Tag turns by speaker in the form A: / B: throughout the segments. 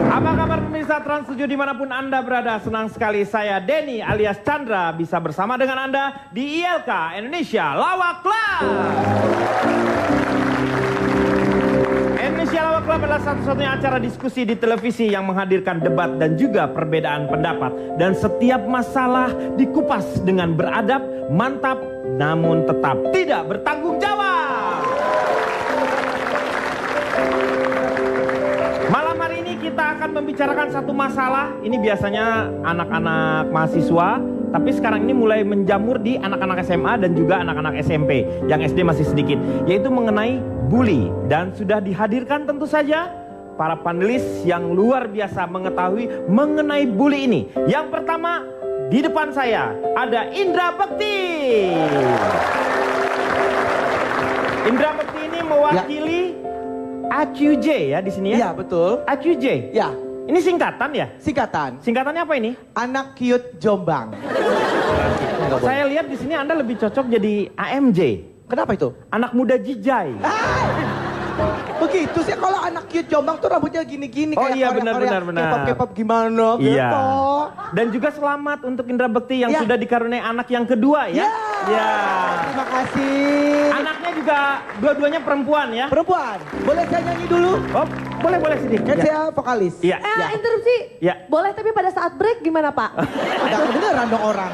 A: Apa kabar pemirsa Trans 7 dimanapun Anda berada? Senang sekali saya Denny alias Chandra bisa bersama dengan Anda di ILK Indonesia Lawak Club. Indonesia Lawak Club adalah satu-satunya acara diskusi di televisi yang menghadirkan debat dan juga perbedaan pendapat. Dan setiap masalah dikupas dengan beradab, mantap, namun tetap tidak bertanggung jawab. Malam hari ini kita akan membicarakan satu masalah. Ini biasanya anak-anak mahasiswa, tapi sekarang ini mulai menjamur di anak-anak SMA dan juga anak-anak SMP. Yang SD masih sedikit, yaitu mengenai bully. Dan sudah dihadirkan tentu saja para panelis yang luar biasa mengetahui mengenai bully ini. Yang pertama di depan saya ada Indra Bekti. Indra Bekti ini mewakili AQJ ya di sini ya?
B: Iya, betul.
A: AQJ?
B: Ya.
A: Ini singkatan ya?
B: Singkatan.
A: Singkatannya apa ini?
B: Anak cute Jombang.
A: Saya lihat di sini Anda lebih cocok jadi AMJ.
B: Kenapa itu?
A: Anak muda jijai.
B: Begitu sih, kalau anak cute Jombang tuh rambutnya gini-gini.
A: Oh
B: kayak
A: iya,
B: Korea,
A: benar.
B: K-pop gimana gitu.
A: Iya. Dan juga selamat untuk Indra Bekti yang
B: Ya.
A: sudah dikaruniai anak yang kedua ya. Ya.
B: Terima kasih.
A: Anaknya juga dua-duanya perempuan ya.
B: Perempuan, boleh saya nyanyi dulu?
A: Oh, boleh sini.
B: Kan
A: Ya.
B: saya vokalis.
A: Iya.
C: Interupsi.
A: Ya.
C: Boleh tapi pada saat break gimana Pak?
B: Udah kedengeran dong orang.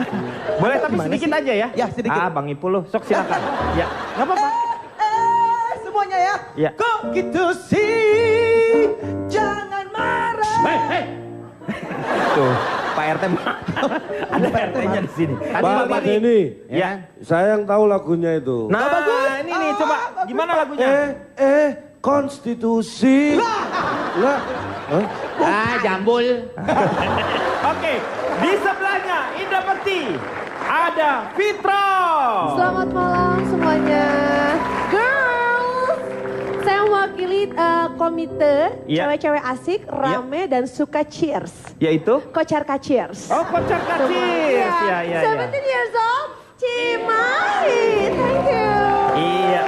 A: Boleh tapi
B: Gimana
A: sedikit
B: sih?
A: aja ya.
B: Ya, sedikit.
A: Ah, Bang Ipul, sok silakan. Ya, nggak apa-apa.
B: Semuanya ya.
A: Ya.
B: Kok gitu sih? Jangan marah.
A: Hei. Tuh, Pak RT ada RT-nya di sini. Tadi
D: Pak
A: Bang
D: Denny,
A: Ya.
D: saya yang tahu lagunya itu.
A: Nah,
B: bagus.
A: ini nih coba
B: bagus,
A: gimana
B: Pak.
A: lagunya?
D: Konstitusi. Lah. Hah?
E: Jambul.
A: Oke, di sebelahnya Indra Bekti ada Fitro.
C: Selamat malam semuanya. Girls, saya mewakili komite
A: Iya.
C: cewek-cewek asik, rame dan suka cheers.
A: Yaitu?
C: Kocarka cheers.
A: Oh, Kocar Kacir. Iya.
C: 17 years old, Cimahi. Thank you.
A: Iya.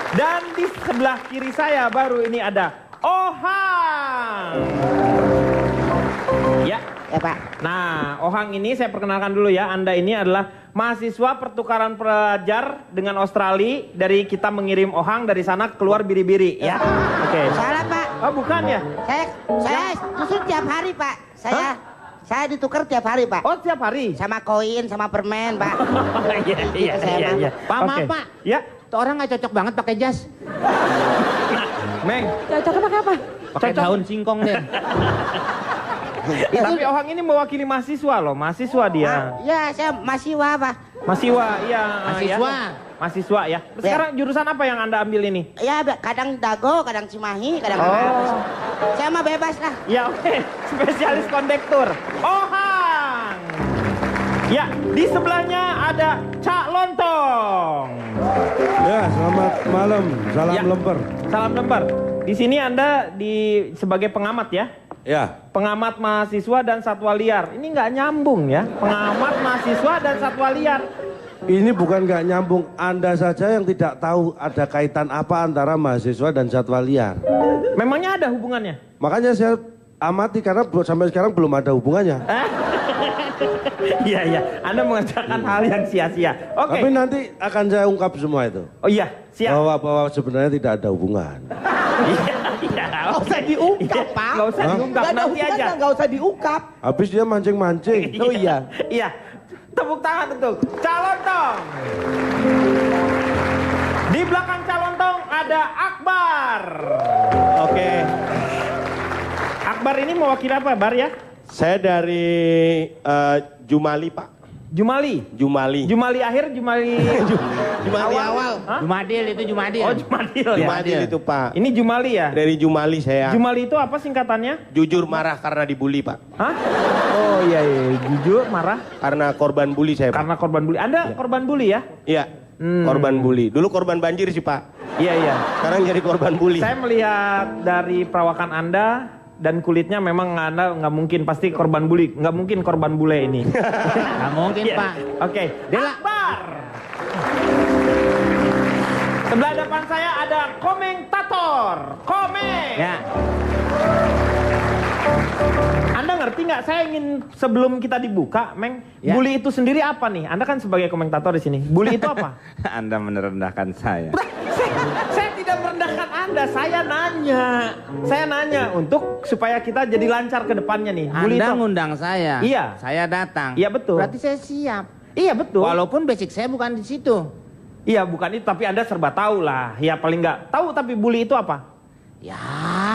A: Dan di sebelah kiri saya baru ini ada Ohang. Ya.
E: Ya Pak.
A: Nah, Ohang ini saya perkenalkan dulu ya. Anda ini adalah mahasiswa pertukaran pelajar dengan Australia. Dari kita mengirim Ohang, dari sana keluar biri-biri ya. Oke.
E: Salah Pak.
A: Oh, bukan ya?
E: Saya justru tiap hari Pak. Saya ditukar tiap hari Pak.
A: Oh, tiap hari.
E: Sama koin, sama permen Pak.
A: Iya.
E: Pak, maaf,
A: Oke.
E: Pak.
A: Ya,
E: Tuh orang nggak cocok banget pakai jas.
A: Meng.
C: Cocoknya pakai apa?
E: Pakai
A: Cocok.
E: daun singkong deh.
A: Tapi Ohang ini mewakili mahasiswa loh, mahasiswa dia.
E: Ya, saya mahasiswa Pak.
A: Mahasiswa, iya.
E: Mahasiswa.
A: Ya. Mahasiswa ya. Sekarang jurusan apa yang Anda ambil ini?
E: Ya, kadang Dago, kadang Cimahi, kadang
A: Oh.
E: Saya mah bebas lah.
A: Ya oke, spesialis kondektur. Ohang. Ya, di sebelahnya ada Cak Lontong.
D: Ya, selamat malam. Salam
A: Ya.
D: lemper.
A: Salam lembar. Di sini Anda sebagai pengamat ya?
D: Ya.
A: Pengamat mahasiswa dan satwa liar. Ini nggak nyambung ya. Pengamat mahasiswa dan satwa liar.
D: Ini bukan nggak nyambung. Anda saja yang tidak tahu ada kaitan apa antara mahasiswa dan satwa liar.
A: Memangnya ada hubungannya?
D: Makanya saya amati karena sampai sekarang belum ada hubungannya.
A: Iya. Anda mengerjakan hal yang sia-sia. Oke.
D: Tapi nanti akan saya ungkap semua itu.
A: Oh iya, siap.
D: Bahwa sebenarnya tidak ada hubungan.
A: Iya.
B: Nggak usah diungkap, Pak.
A: Nggak usah diungkap,
B: Nggak ada
A: nanti aja.
B: hubungan, nggak usah diungkap.
D: Habis dia mancing-mancing.
B: Oh iya.
A: Iya. Tepuk tangan untuk Calontong. Di belakang Calontong ada Akbar. Oke. Akbar ini mewakili apa, Bar ya?
F: Saya dari Jumali, Pak.
A: Jumali. Jumali akhir, Jumali.
F: Jumali awal.
A: Hah?
E: Jumadil itu Jumadil.
A: Oh, Jumadil ya.
F: Jumadil itu, Pak.
A: Ini Jumali ya?
F: Dari Jumali saya.
A: Jumali itu apa singkatannya?
F: Jujur marah karena dibully, Pak.
A: Hah? Oh iya, jujur, marah.
F: Karena korban bully saya, Pak.
A: Karena korban bully. Anda korban bully ya?
F: Iya. Korban bully. Dulu korban banjir sih, Pak.
A: Iya.
F: Sekarang jadi korban bully.
A: Saya melihat dari perawakan Anda dan kulitnya memang Anda nggak mungkin pasti korban bully, nggak mungkin korban bule ini.
E: Nggak mungkin Pak.
A: Oke, Akbar. Sebelah depan saya ada komentator. Komeng.
F: Ya.
A: Anda ngerti nggak? Saya ingin sebelum kita dibuka, Meng,
F: Ya.
A: bully itu sendiri apa nih? Anda kan sebagai komentator di sini. Bully itu apa?
F: Anda merendahkan saya.
A: Saya tidak merendahkan Anda. Saya nanya untuk supaya kita jadi lancar ke depannya nih. Bully
E: Anda
A: itu apa?
E: ngundang saya.
A: Iya.
E: Saya datang.
A: Iya, betul.
E: Berarti saya siap.
A: Iya betul.
E: Walaupun basic saya bukan di situ.
A: Iya bukan itu, tapi Anda serba tahu lah. Ya paling nggak tahu, tapi bully itu apa?
E: Ya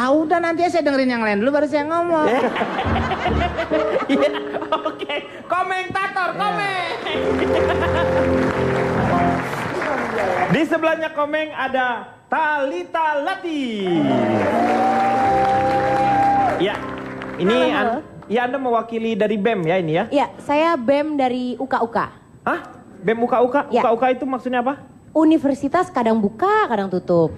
E: udah nanti saya dengerin yang lain dulu baru saya ngomong.
A: Iya, oke. Komentator, Komeng. Di sebelahnya Komeng ada Talita Lati. Ya, ini Anda mewakili dari BEM ya ini ya?
C: Ya, saya BEM dari UKUK.
A: Hah? BEM UKUK?
C: Ya.
A: UKUK itu maksudnya apa?
C: Universitas kadang buka, kadang tutup.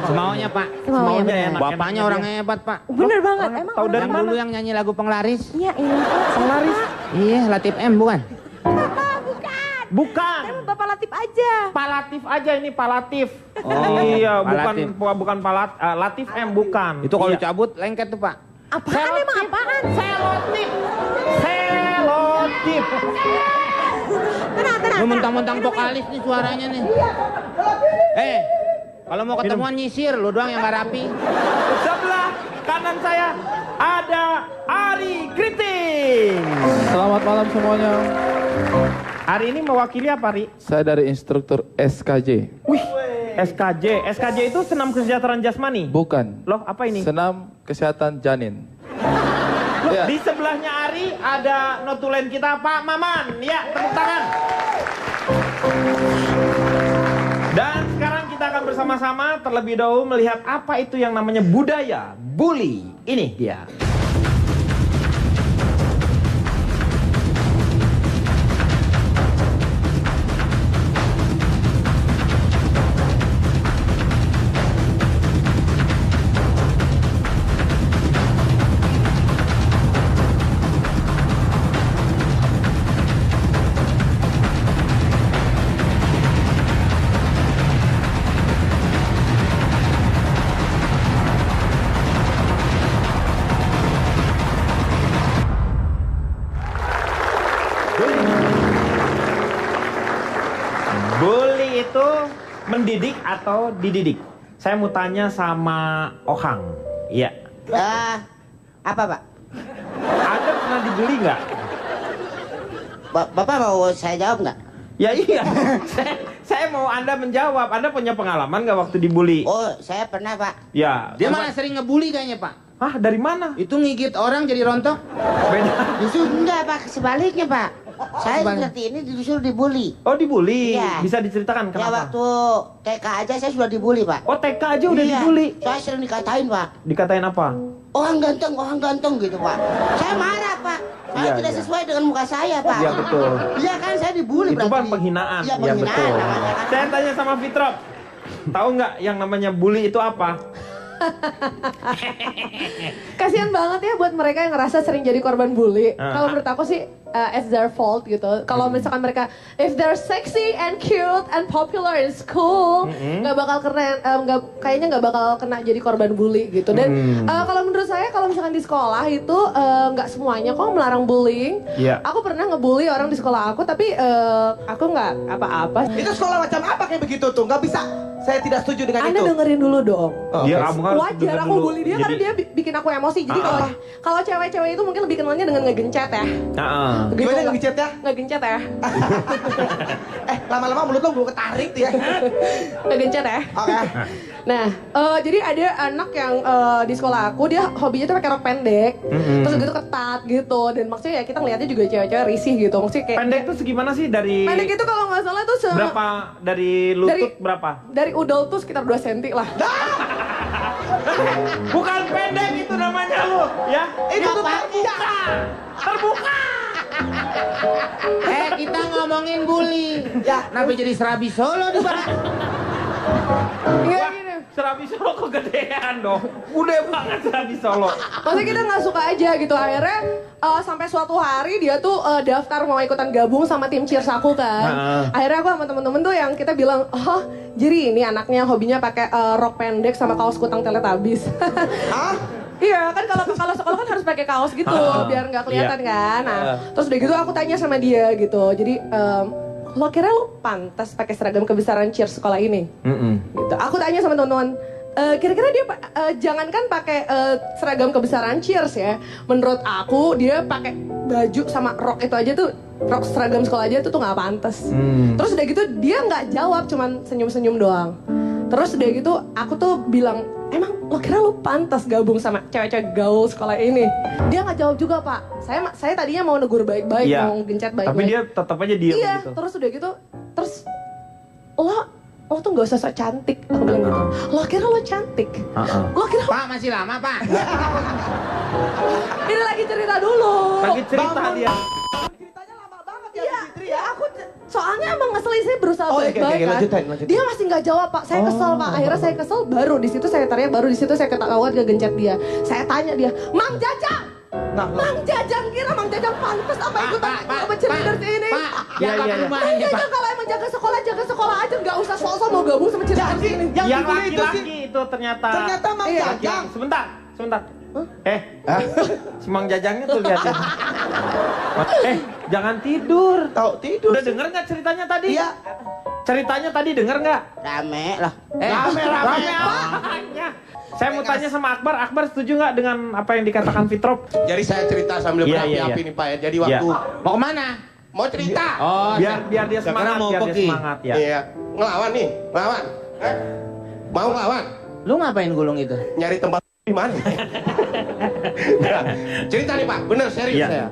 E: Semaunya Pak.
C: Semaunya
A: ya,
C: benar.
E: Bapaknya orang hebat Pak.
C: Bener banget.
A: orang
C: Emang
A: tahu
C: orang
A: dari
E: Yang
A: mana?
E: dulu yang nyanyi lagu Penglaris.
C: Iya, ini Pak.
A: Penglaris?
E: Iya, Latif M bukan?
C: Bapak, bukan.
A: Bukan.
C: Saya mau Bapak Latif aja.
A: Palatif aja ini Palatif.
E: Oh,
A: Iya,
E: Palatif.
A: bukan Latif M bukan.
E: Itu kalau
A: Iya.
E: cabut lengket tuh Pak.
C: Apaan emang apaan?
A: Selotip. Selotip.
C: Tenang.
E: Lu mentang-mentang vokalis nih suaranya nih. Kalau mau ketemuan nyisir, lu doang yang gak rapi.
A: Sebelah kanan saya ada Ari Kriting.
G: Selamat malam semuanya.
A: Ari ini mewakili apa, Ari?
G: Saya dari instruktur SKJ.
A: Wih, SKJ. SKJ itu senam kesejahteraan jasmani.
G: Bukan.
A: Loh, apa ini?
G: Senam kesehatan janin.
A: Loh,
G: Ya.
A: di sebelahnya Ari ada notulen kita Pak Maman. Ya, tepuk tangan. Dan sekarang kita akan bersama-sama terlebih dahulu melihat apa itu yang namanya budaya bully. Ini dia. Bully itu mendidik atau dididik? Saya mau tanya sama Ohang. Iya.
E: Apa Pak?
A: Anda pernah dibully nggak?
E: Bapak mau saya jawab nggak?
A: Ya iya. saya mau Anda menjawab. Anda punya pengalaman nggak waktu dibully?
E: Oh, saya pernah Pak.
A: Ya.
E: Dia malah sering ngebully kayaknya Pak.
A: Hah, dari mana?
E: Itu ngigit orang jadi rontok.
A: Beda.
E: Justru enggak Pak, sebaliknya Pak. Saya seperti ini justru dibully.
A: Oh, dibully.
E: Iya.
A: Bisa diceritakan
E: Ya
A: kenapa?
E: waktu TK aja saya sudah dibully Pak.
A: Oh, TK aja udah
E: Iya,
A: dibully.
E: Saya sering dikatain Pak.
A: Dikatain apa?
E: Orang ganteng gitu Pak. Saya marah Pak. Saya
A: Iya,
E: tidak
A: iya.
E: sesuai dengan muka saya Pak.
A: Iya, betul.
E: Iya kan saya dibully
A: Itu
E: berarti.
A: kan penghinaan.
E: Iya
A: Ya,
E: penghinaan.
A: betul.
E: namanya kan.
A: Saya tanya sama Fitrop. Tahu nggak yang namanya bully itu apa?
H: Kasihan banget ya buat mereka yang ngerasa sering jadi korban bully.
A: Ah.
H: Kalau menurut aku sih it's their fault gitu. Kalau misalkan mereka if they're sexy and cute and popular in school, nggak bakal kena kayaknya nggak bakal kena jadi korban bully gitu. Dan kalau menurut saya kalau misalkan di sekolah itu nggak semuanya kok melarang bullying.
A: Iya.
H: Aku pernah ngebully orang di sekolah aku tapi aku nggak apa-apa.
B: Itu sekolah macam apa kayak begitu tuh? Nggak bisa. Saya tidak setuju dengan
H: Anda
B: itu.
H: dengerin dulu dong.
A: Dia kamu harus
H: Wajar
A: dengar
H: aku
A: dulu.
H: bully dia karena
A: Jadi-
H: dia bikin aku emosi. Jadi kalau cewek-cewek itu mungkin lebih kenalnya dengan ngegencet ya.
A: Nah,
B: Gimana ngegencet ya?
H: Ngegencet ya.
B: Lama-lama mulut lo gue ketarik tuh ya.
H: Ngegencet ya.
B: Oke.
H: Nah, jadi ada anak yang di sekolah aku dia hobinya tuh pakai rok pendek, terus gitu ketat gitu, dan maksudnya ya kita ngeliatnya juga cewek-cewek risih gitu, maksudnya kayak
A: pendek itu segimana sih dari
H: pendek itu kalau nggak salah tuh
A: berapa dari lutut berapa?
H: dari udel tuh sekitar 2 cm lah.
A: Bukan pendek itu namanya lu, ya? Itu tuh terbuka. Terbuka.
E: Kita ngomongin bully. Ya, kenapa jadi Serabi Solo di Pak?
H: Enggak gini.
A: Serabi Solo kegedean dong. Udah banget Serabi Solo.
H: Maksudnya kita nggak suka aja gitu. Akhirnya sampai suatu hari dia tuh daftar mau ikutan gabung sama tim cheers aku kan. Akhirnya aku sama temen-temen tuh yang kita bilang, oh jadi ini anaknya hobinya pakai rok pendek sama kaos kutang Teletubbies.
B: Hah?
H: Iya kan kalau sekolah kan harus pakai kaos gitu biar nggak kelihatan kan. Nah terus udah gitu aku tanya sama dia gitu. Jadi lo kira lo pantas pakai seragam kebesaran cheers sekolah ini? Gitu. Aku tanya sama teman-teman, kira-kira dia jangankan pakai seragam kebesaran cheers ya. Menurut aku dia pakai baju sama rok itu aja tuh, rok seragam sekolah aja tuh nggak pantas. Terus udah gitu dia nggak jawab, cuman senyum-senyum doang. Terus udah gitu aku tuh bilang, emang lo kira lo pantas gabung sama cewek-cewek gaul sekolah ini? Dia nggak jawab juga pak. Saya tadinya mau negur baik-baik, mau gencet baik-baik.
A: Tapi dia tetap aja diam gitu.
H: Terus udah gitu, terus lo tuh nggak usah sok cantik, aku bilang gitu. Lo kira lo cantik? Lo kira
E: Pak masih lama pak.
H: ini lagi cerita dulu.
A: Lagi cerita dia.
B: Ceritanya lama banget ya,
H: Iya,
B: Fitri
H: ya
B: ya.
H: aku soalnya emang ngeselin, saya berusaha
B: Oh, oke,
H: baik-baik
B: oke,
H: kan.
B: lanjutin.
H: Dia masih nggak jawab pak, saya kesel pak. Akhirnya saya kesel, baru di situ saya teriak, baru di situ saya ketahuan gencet dia. Saya tanya dia, Mang Jajang, Mang Jajang kira Mang Jajang pantas apa ikutan apa cheerleaders ini?
E: Jaga rumah
H: Mang
E: ini pak.
H: Jajang kalau emang jaga sekolah aja, nggak usah soal mau gabung sama cheerleaders ini.
B: Yang
A: Yang
B: dibully itu sih,
A: laki-laki itu ternyata.
B: ternyata Mang
H: Iya.
B: Jajang.
A: Sebentar. Si Mang Jajangnya tuh liatin. Jangan tidur.
B: Tahu tidur.
A: Udah
B: sih.
A: denger nggak ceritanya tadi?
B: Iya.
A: Ceritanya tadi denger nggak?
E: Rame lah.
B: Rame
A: Apanya? Saya mau tanya sama Akbar. Akbar setuju nggak dengan apa yang dikatakan Fitrop?
I: Jadi saya cerita sambil
A: Iya,
I: berapi-api
A: iya.
I: nih Pak ya. Jadi waktu
E: Mau kemana?
I: mau cerita.
E: Oh,
A: Biar dia
I: Sekarang
A: semangat,
I: mau
A: biar dia
I: pergi.
A: semangat ya.
I: Iya. Ngelawan nih, ngelawan. Mau ngelawan?
E: lu ngapain gulung itu?
I: Nyari tempat di mana? Nah, cerita nih Pak, bener serius
A: Iya.
I: saya.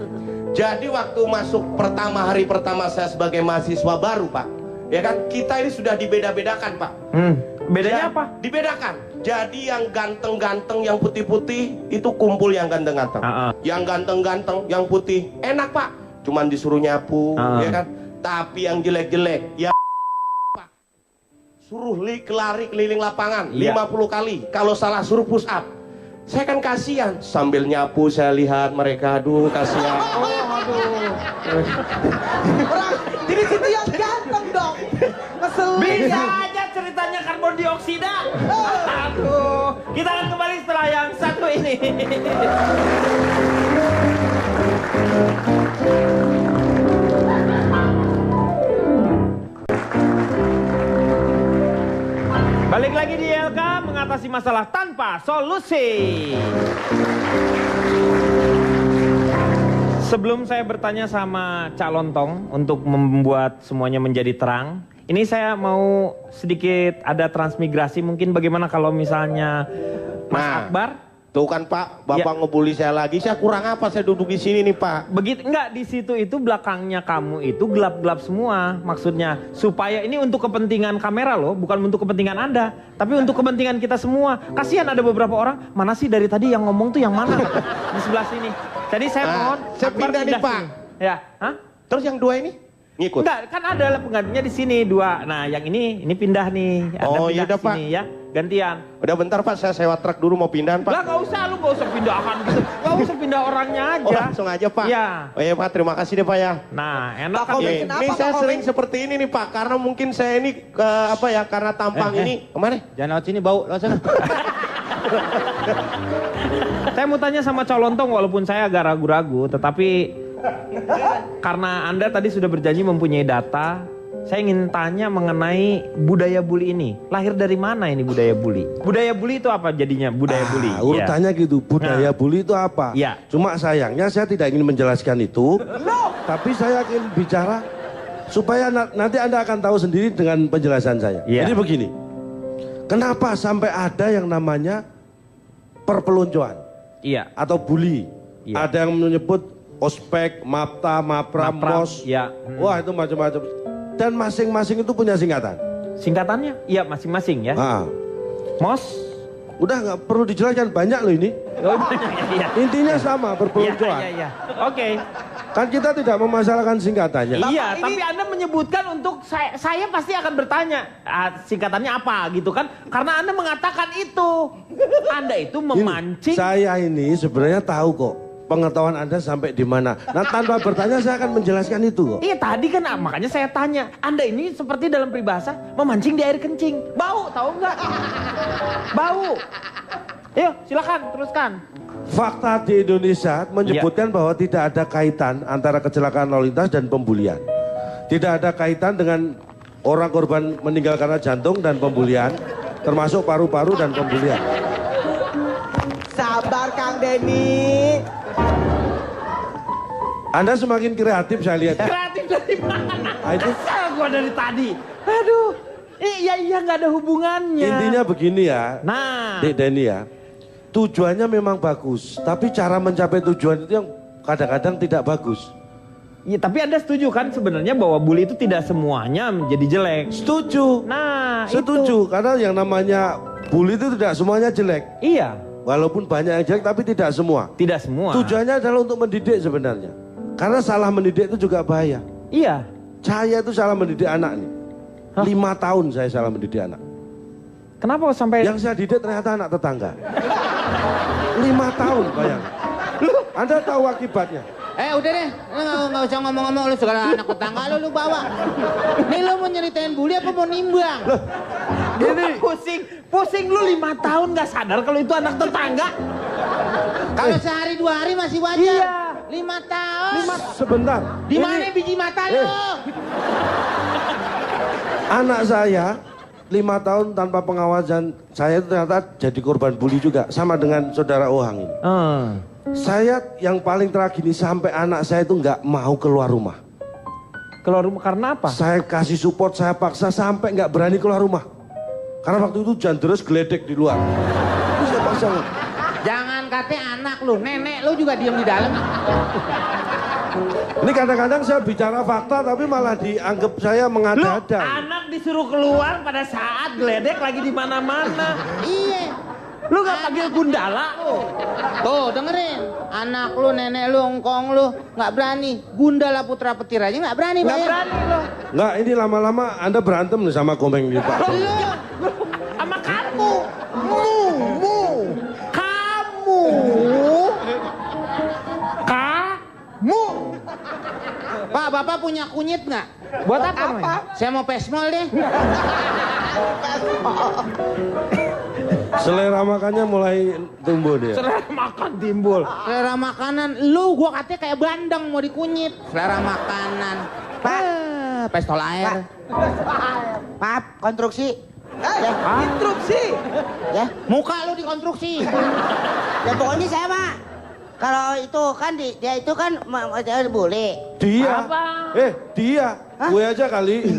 I: Jadi waktu masuk hari pertama saya sebagai mahasiswa baru Pak, ya kan kita ini sudah dibeda-bedakan Pak.
A: Bedanya
I: Ya,
A: apa?
I: Dibedakan. Jadi yang ganteng-ganteng, yang putih-putih itu kumpul yang ganteng-ganteng. Yang ganteng-ganteng, yang putih enak Pak. Cuman disuruh nyapu, ya kan. Tapi yang jelek-jelek, ya Pak. Suruh lari keliling lapangan 50 kali. Kalau salah suruh push up. Saya kan kasihan. Sambil nyapu saya lihat mereka, aduh kasihan.
B: Orang, jadi situ yang ganteng dong. Ngeselin
A: Bisa
B: ya.
A: aja ceritanya karbon dioksida. Aduh, kita akan kembali setelah yang satu ini. Balik lagi di LK mengatasi masalah tanpa solusi. Sebelum saya bertanya sama Cak Lontong untuk membuat semuanya menjadi terang, ini saya mau sedikit ada transmigrasi. Mungkin bagaimana kalau misalnya Mas
I: Nah.
A: Akbar?
I: Tuh kan Pak, Bapak ngebully saya lagi. Saya kurang apa saya duduk di sini nih Pak?
A: Begitu enggak, di situ itu belakangnya kamu itu gelap-gelap semua, maksudnya supaya ini untuk kepentingan kamera loh, bukan untuk kepentingan Anda, tapi untuk kepentingan kita semua. Kasihan ada beberapa orang, mana sih dari tadi yang ngomong tuh yang mana? Di sebelah sini. Jadi saya mohon
I: saya
A: Akbar
I: pindah nih, Pak.
A: sini. Ya, hah?
I: Terus yang dua ini ngikut?
A: Enggak, kan ada penggantinya di sini dua. Nah, yang ini pindah nih. Anda
I: Oh,
A: pindah
I: yaudah,
A: ke sini,
I: Pak.
A: ya. Gantian.
I: Udah bentar Pak, saya sewa truk dulu mau pindahan Pak.
A: Lah nggak usah, lu nggak usah pindahkan gitu. Nggak usah pindah orangnya aja.
I: Oh langsung aja Pak.
A: Iya.
I: Oh iya Pak, terima kasih deh Pak ya.
A: Nah, enak
B: Pak
A: kan.
B: Komeng,
I: Iya,
B: kenapa,
I: ini
B: Pak
I: saya
B: Komeng?
I: sering seperti ini nih Pak, karena mungkin saya ini karena tampang ini kemana?
E: Jangan lewat sini bau, lewat sana.
A: Saya mau tanya sama Colontong walaupun saya agak ragu-ragu, tetapi karena Anda tadi sudah berjanji mempunyai data, saya ingin tanya mengenai budaya bully ini. Lahir dari mana ini budaya bully? Budaya bully itu apa jadinya budaya bully?
D: Urutannya gitu, budaya
A: Nah.
D: bully itu apa?
A: Iya.
D: Cuma sayangnya saya tidak ingin menjelaskan itu, tapi saya ingin bicara supaya nanti Anda akan tahu sendiri dengan penjelasan saya.
A: Iya.
D: Jadi begini, kenapa sampai ada yang namanya perpeloncoan
A: Iya.
D: atau bully?
A: Iya.
D: Ada yang menyebut ospek, mapta, mapram,
A: Mapram,
D: mos.
A: iya.
D: Wah itu macam-macam. Dan masing-masing itu punya singkatan.
A: Singkatannya? Iya, masing-masing ya.
D: Ah,
A: Mos?
D: udah nggak perlu dijelaskan, banyak loh ini.
A: Oh, iya.
D: Intinya sama,
A: Iya,
D: perpeloncoan.
A: iya, iya. Oke.
D: Kan kita tidak memasalahkan singkatannya.
A: Iya, tapi Anda menyebutkan untuk saya pasti akan bertanya singkatannya apa gitu kan? Karena Anda mengatakan itu. Anda itu memancing.
D: Saya ini sebenarnya tahu kok pengetahuan Anda sampai di mana. Nah, tanpa bertanya saya akan menjelaskan itu kok.
A: Iya tadi kan makanya saya tanya. Anda ini seperti dalam peribahasa memancing di air kencing. Bau, tahu nggak? Bau. Ayo, silakan teruskan.
D: Fakta di Indonesia menyebutkan bahwa tidak ada kaitan antara kecelakaan lalu lintas dan pembulian. Tidak ada kaitan dengan orang korban meninggal karena jantung dan pembulian, termasuk paru-paru dan pembulian.
B: Sabar Kang Denny.
D: Anda semakin kreatif saya lihat.
A: Kreatif dari mana?
D: Itu
A: Kesel gua dari tadi. Aduh. Iya nggak ada hubungannya.
D: intinya begini ya.
A: Nah.
D: Dek Denny ya. Tujuannya memang bagus, tapi cara mencapai tujuan itu yang kadang-kadang tidak bagus.
A: Ya, tapi Anda setuju kan sebenarnya bahwa bully itu tidak semuanya menjadi jelek.
D: Setuju.
A: Nah,
D: Setuju, karena yang namanya bully itu tidak semuanya jelek.
A: Iya,
D: Walaupun banyak yang jelek, tapi tidak semua.
A: tidak semua.
D: Tujuannya adalah untuk mendidik sebenarnya. Karena salah mendidik itu juga bahaya.
A: Iya.
D: Saya itu salah mendidik anak nih. 5 tahun saya salah mendidik anak.
A: Kenapa kok sampai
D: Yang saya didik ternyata anak tetangga. 5 tahun bayang. Anda tahu akibatnya.
E: Udah deh, lu nggak usah ngomong-ngomong lu segala anak tetangga lu bawa. Nih lu mau nyeritain bully apa mau nimbang?
D: Ini
A: pusing lu 5 tahun nggak sadar kalau itu anak tetangga?
E: Kalau sehari 2 hari masih wajar.
A: Iya.
E: 5 tahun.
D: sebentar.
E: Di mana biji mata lu?
D: Anak saya 5 tahun tanpa pengawasan, saya itu ternyata jadi korban bully juga, sama dengan saudara Ohang ini. Saya yang paling tragis sampai anak saya itu nggak mau keluar rumah.
A: Keluar rumah karena apa?
D: Saya kasih support, saya paksa sampai nggak berani keluar rumah. Karena waktu itu hujan terus geledek di luar. Itu saya paksa.
E: Jangan kate anak lu, nenek lu juga diem di dalam.
D: Ini kadang-kadang saya bicara fakta tapi malah dianggap saya
A: Lu
D: mengada-ada.
A: anak disuruh keluar pada saat geledek lagi di mana-mana.
E: Iya.
A: Lu nggak panggil Gundala lu?
E: Tuh dengerin, anak lu, nenek lu, engkong lu nggak berani. Gundala putra petir aja nggak berani.
A: Nggak
E: Bayang.
A: berani lu.
D: Nggak, ini lama-lama Anda berantem nih sama komeng di Pak.
A: Sama kamu. Kamu.
E: Pak, bapak punya kunyit nggak?
A: Buat apa? Apa?
E: Saya mau pesmol deh.
D: Selera makannya mulai tumbuh dia.
A: Selera makan timbul.
E: Selera makanan, lu gua katanya kayak bandeng mau dikunyit. Selera makanan. Pak, pestol air.
B: Maaf, konstruksi. Instruksi.
E: Ya, muka lu dikonstruksi.
B: Ya pokoknya saya mah kalau itu kan dia itu kan boleh.
D: Dia.
A: Apa?
D: Dia. Gue aja kali.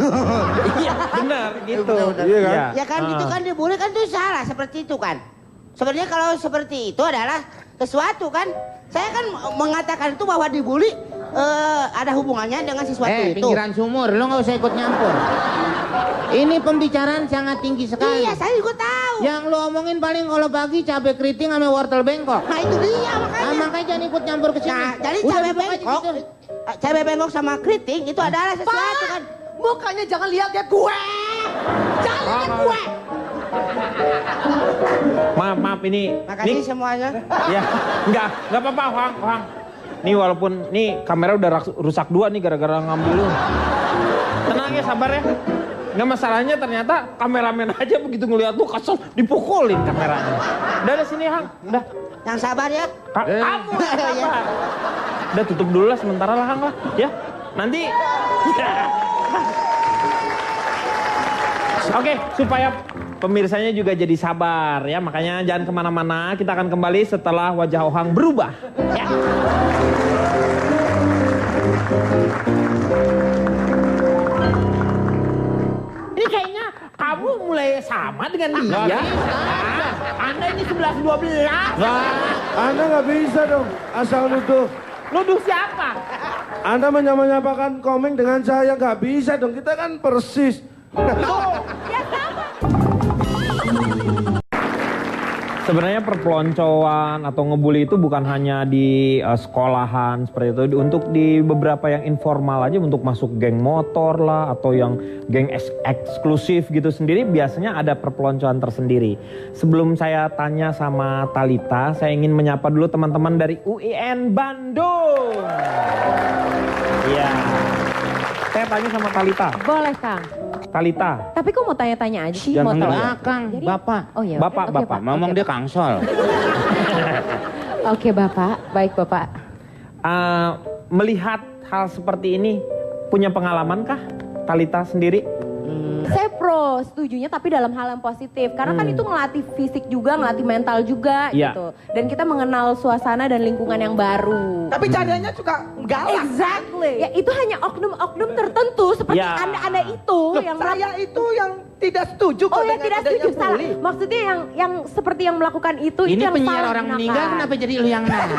A: Iya, benar gitu.
D: Iya kan?
B: Ya kan itu kan dibully kan itu salah seperti itu kan. Sebenarnya kalau seperti itu adalah sesuatu kan. Saya kan mengatakan itu bahwa dibully ada hubungannya dengan sesuatu itu.
E: Pinggiran sumur, lu nggak usah ikut nyampur. Ini pembicaraan sangat tinggi sekali.
B: Iya, saya juga tahu.
E: Yang lu omongin paling kalau pagi cabai keriting sama wortel bengkok.
B: Nah itu dia makanya.
E: Makanya jangan ikut nyampur ke sini.
B: Nah, jadi
E: Udah
B: cabai
E: duduk aja
B: bengkok,
E: gitu.
B: cabai bengkok sama keriting itu adalah sesuatu kan.
H: Mukanya jangan lihat gue. Jangan lihat gue.
A: Maaf ini.
B: Makasih semuanya.
A: Ya, enggak apa-apa, Hang. Nih walaupun nih kamera udah rusak 2 nih gara-gara ngambil lu. Tenang ya, sabar ya. Nggak masalahnya ternyata kameramen aja begitu ngeliat lu kosong dipukulin kameranya. Udah ada sini Hang, udah.
B: Yang sabar ya.
A: Kamu yang sabar. Udah tutup dulu lah sementara lah Hang lah, ya. Nanti. Oke, supaya pemirsanya juga jadi sabar ya, makanya jangan kemana-mana. Kita akan kembali setelah wajah Ohang berubah. Ya. Ini kayaknya kamu mulai sama dengan dia. Anda ini 11-12.
D: Anda nggak bisa dong asal nuduh.
A: Nuduh siapa?
D: Anda menyamakan komeng dengan saya, nggak bisa dong. Kita kan persis.
A: Sebenarnya perpeloncoan atau ngebully itu bukan hanya di sekolahan seperti itu. Untuk di beberapa yang informal aja, untuk masuk geng motor lah atau yang geng eksklusif gitu sendiri, biasanya ada perpeloncoan tersendiri. Sebelum saya tanya sama Talita, saya ingin menyapa dulu teman-teman dari UIN Bandung. Iya. Saya tanya sama Talita.
C: Boleh, Kang.
A: Talita.
C: Tapi kok mau tanya-tanya aja sih?
E: Jangan
C: Mau tahu?
E: belakang,
C: Jadi-
E: Bapak.
C: Oh iya.
A: Bapak,
C: oke,
A: Bapak.
C: Pak.
E: Ngomong
C: Oke,
E: dia
C: Pak.
E: kangsol.
C: Oke, Bapak. Baik, Bapak.
A: Melihat hal seperti ini, punya pengalaman kah Talita sendiri?
C: Saya pro setujunya tapi dalam hal yang positif. Karena kan itu ngelatih fisik juga, ngelatih mental juga
A: Iya.
C: gitu. Dan kita mengenal suasana dan lingkungan yang baru.
J: Tapi caranya juga galak.
C: Exactly. Ya itu hanya oknum-oknum tertentu seperti
A: Ya.
C: Anda itu yang
J: Saya itu yang tidak setuju.
C: Oh
J: kok
C: ya
J: dengan
C: tidak
J: adanya
C: setuju salah.
J: bully.
C: Maksudnya yang seperti yang melakukan itu
E: Ini
C: yang
E: penyiar
C: salah
E: orang
C: gunakan.
E: meninggal kenapa jadi lu yang nanya?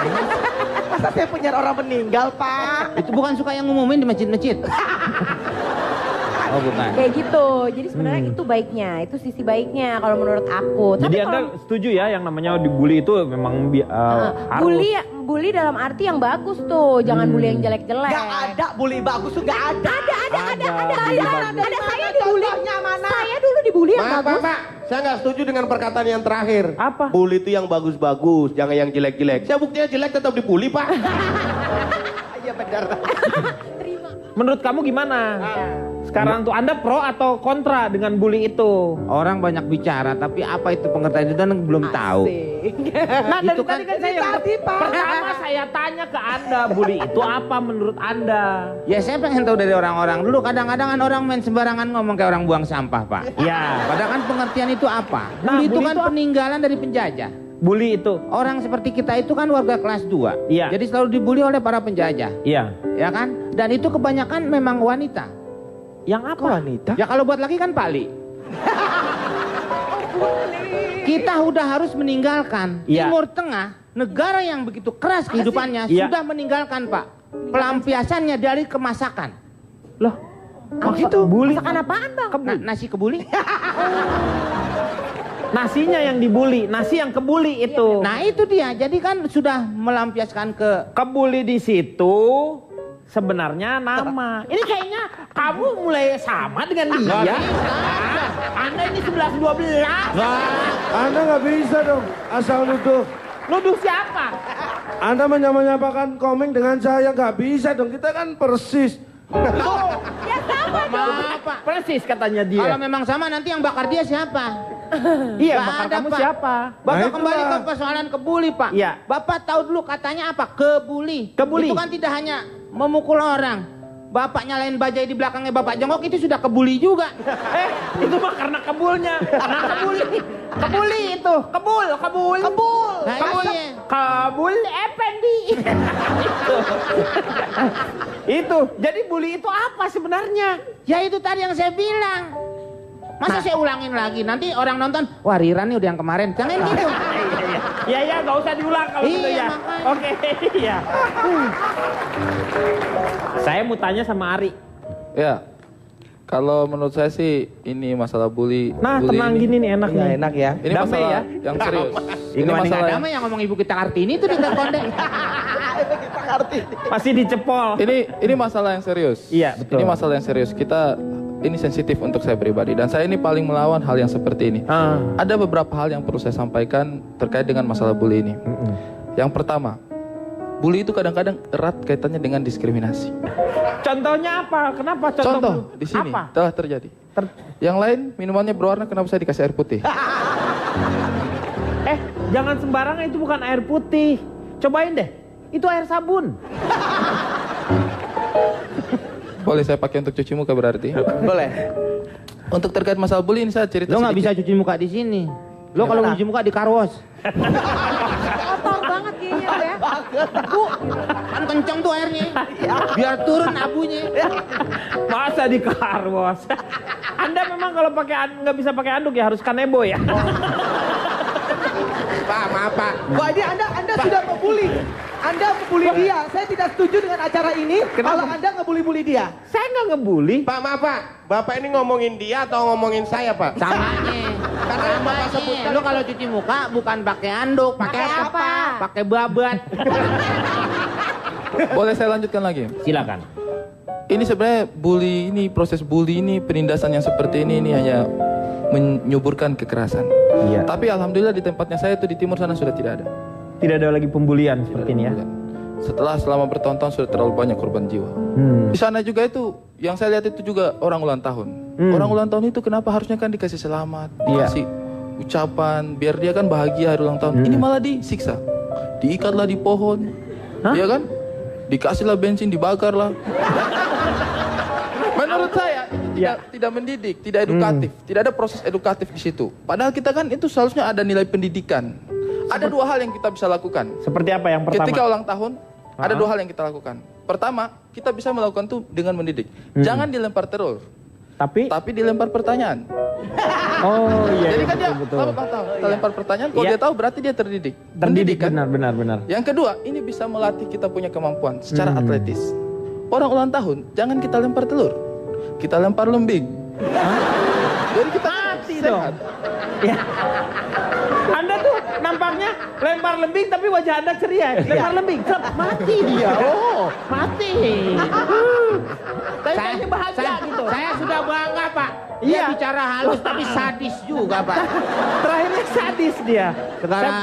J: Masa saya punya orang meninggal, Pak?
E: Itu bukan suka yang ngumumin di masjid-masjid. Oh bukan.
C: Kayak gitu. Jadi sebenarnya itu baiknya, itu sisi baiknya kalau menurut aku.
A: Jadi
C: Tapi
A: Anda
C: kalau
A: setuju ya yang namanya dibully itu memang harus.
C: bully dalam arti yang bagus tuh, jangan bully yang jelek-jelek.
J: Gak ada bully bagus tuh, gak ada.
C: Ada saya dibully.
J: Contohnya mana?
C: Saya dulu dibully yang
I: Pak,
C: bagus.
I: Pak, saya nggak setuju dengan perkataan yang terakhir.
A: Apa?
I: Bully itu yang bagus-bagus, jangan yang jelek-jelek. Saya buktinya jelek tetap dibully, Pak.
J: Iya benar.
A: Menurut kamu gimana? Sekarang tuh Anda pro atau kontra dengan bully itu?
E: Orang banyak bicara tapi apa itu pengertian itu dan belum tahu.
A: Nah dari
E: Itu kan-
A: tadi kan saya pertama saya tanya ke Anda, bully itu apa menurut Anda?
E: Ya saya pengen tahu dari orang-orang dulu. Kadang-kadang kan orang main sembarangan ngomong kayak orang buang sampah, Pak.
A: Ya,
E: Padahal kan pengertian itu apa?
A: Nah,
E: Bully itu
A: bully
E: kan
A: itu apa?
E: peninggalan dari penjajah.
A: bully itu.
E: Orang seperti kita itu kan warga kelas 2.
A: Iya.
E: Jadi selalu dibully oleh para penjajah.
A: Iya.
E: Ya kan? Dan itu kebanyakan memang wanita.
A: Yang apa? Wanita?
E: Ya kalau buat laki kan pali. Kita udah harus meninggalkan
A: Iya.
E: Timur Tengah, negara yang begitu keras kehidupannya
A: Iya.
E: sudah meninggalkan, Pak. Pelampiasannya dari kemasakan.
A: Loh, maksud bully?
C: Masakan apaan, Bang?
E: Nasi kebuli.
A: Nasinya yang dibully, nasi yang kebuli itu.
E: Nah itu dia. Jadi kan sudah melampiaskan ke
A: Kebuli di situ sebenarnya nama. Ini kayaknya kamu mulai sama dengan dia. Anda ini 11-12.
D: Anda nggak bisa dong asal nuduh.
A: Nuduh siapa?
D: Anda menyamakan Komeng dengan saya nggak bisa dong. Kita kan persis.
C: Ya sama dong.
E: Maaf, Pak.
A: Persis katanya
E: Kalau
A: dia.
E: memang sama nanti yang bakar dia siapa?
A: Iya,
E: Nggak
A: bakal
E: ada,
A: kamu
E: Pak.
A: siapa?
E: Bapak
D: Nah,
E: kembali
D: itulah.
E: ke persoalan kebuli, Pak.
A: Iya.
E: Bapak tahu dulu katanya apa? Kebuli.
A: Kebuli.
E: Itu kan tidak hanya memukul orang. Bapak nyalain bajai di belakangnya Bapak jongkok itu sudah kebuli juga.
A: Itu mah karena kebulnya. Nah, kebuli itu. Kebul.
E: Nah, iya.
A: Kabul Effendi. Itu. Jadi bully itu apa sebenarnya?
E: Ya itu tadi yang saya bilang. Masa saya ulangin lagi? Nanti orang nonton, wah Rira nih udah yang kemarin. Jangan gitu.
A: Ya, nggak usah diulang kalau gitu
E: Iya,
A: ya.
E: makanya.
A: Oke, iya. Saya mau tanya sama Ari.
G: Ya, kalau menurut saya sih ini masalah bully.
A: Nah,
G: bully
A: tenang
G: ini.
A: gini nih enak nih.
J: enak ya.
G: Ini
A: Damai
G: masalah
A: ya.
G: yang serius. Ini
A: Ini
G: masalah
E: Ada mah yang ngomong ibu kita Kartini itu di konde.
A: Pasti dicepol.
G: ini masalah yang serius.
A: Iya, betul.
G: Ini masalah yang serius. Kita ini sensitif untuk saya pribadi dan saya ini paling melawan hal yang seperti ini. Ada beberapa hal yang perlu saya sampaikan terkait dengan masalah bully ini. Yang pertama, bully itu kadang-kadang erat kaitannya dengan diskriminasi.
A: Contohnya apa? Kenapa
G: Contoh di sini
A: Apa?
G: telah terjadi. Yang lain minumannya berwarna, kenapa saya dikasih air putih?
A: Jangan sembarangan, itu bukan air putih. Cobain deh. Itu air sabun.
G: Boleh saya pakai untuk cuci muka berarti?
E: Boleh.
G: Untuk terkait masalah bully ini saya cerita
E: Lo nggak
G: sedikit.
E: bisa cuci muka di sini. Lo kalau cuci muka di karwos.
C: Kotor banget kayaknya tuh ya.
E: Kan kenceng tuh airnya. Biar turun abunya.
A: Masa di karwos? Anda memang kalau nggak bisa pakai anduk ya harus kanebo ya.
I: Pak, maaf Pak.
J: Wah ini Anda sudah membuli. Anda membuli dia. Saya tidak setuju dengan acara ini. Kalau Anda ngebuli-buli dia.
A: Saya nggak ngebully.
I: Pak, maaf Pak. Bapak ini ngomongin dia atau ngomongin saya, Pak?
E: Samanya.
I: Karena yang Bapak sebutkan,
E: Lu kalau cuci muka bukan pakai handuk, pakai apa? Pakai babat.
G: Boleh saya lanjutkan lagi?
A: Silakan.
G: Ini sebenarnya bully ini, proses bully ini, penindasan yang seperti ini hanya menyuburkan kekerasan.
A: Iya.
G: Tapi alhamdulillah di tempatnya saya itu di timur sana sudah tidak ada.
A: Tidak ada lagi pembulian seperti ini ya.
G: Selama bertahun-tahun sudah terlalu banyak korban jiwa. Di sana juga itu yang saya lihat itu juga orang ulang tahun. Orang ulang tahun itu kenapa harusnya kan dikasih selamat, dikasih ucapan biar dia kan bahagia hari ulang tahun. Ini malah disiksa. Diikatlah di pohon. Iya kan? Dikasihlah bensin, dibakarlah. Menurut saya itu tidak mendidik, tidak edukatif, tidak ada proses edukatif di situ. Padahal kita kan itu seharusnya ada nilai pendidikan. Ada dua hal yang kita bisa lakukan.
A: Seperti apa yang pertama?
G: Ketika ulang tahun, ada dua hal yang kita lakukan. Pertama, kita bisa melakukan itu dengan mendidik. Jangan dilempar terus. Tapi dilempar pertanyaan.
A: Oh iya.
G: Jadi kan dia
A: betul.
G: kita lempar pertanyaan, kalau dia tahu berarti dia terdidik.
A: Terdidik
G: kan?
A: benar.
G: Yang kedua, ini bisa melatih kita punya kemampuan secara atletis. Orang ulang tahun, jangan kita lempar telur. Kita lempar lembing. Jadi kita
A: mati dong. Ya. Anda tuh nampaknya lempar lembing tapi wajah Anda ceria. Lempar lembing, mati dia. Oh, mati. Tapi kayaknya bahagia gitu.
E: Saya sudah bangga, Pak. Dia bicara halus tapi sadis juga, Pak.
A: Terakhirnya sadis dia.
E: Sekarang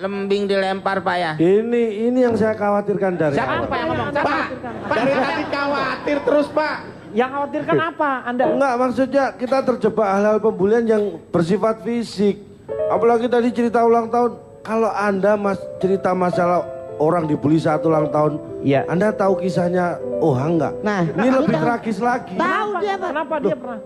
E: lembing dilempar, Pak ya.
D: Ini yang saya khawatirkan dari
E: Siapa Pak yang ngomong?
I: Pak, dari tadi khawatir terus, Pak.
A: Yang khawatirkan apa Anda?
D: Enggak, maksudnya kita terjebak hal-hal pembulian yang bersifat fisik. Apalagi tadi cerita ulang tahun. Kalau Anda cerita masalah orang dibully saat ulang tahun, Anda tahu kisahnya enggak?
B: Nah,
D: ini lebih tragis lagi.
B: Tahu dia, Pak.
A: Kenapa dia pernah?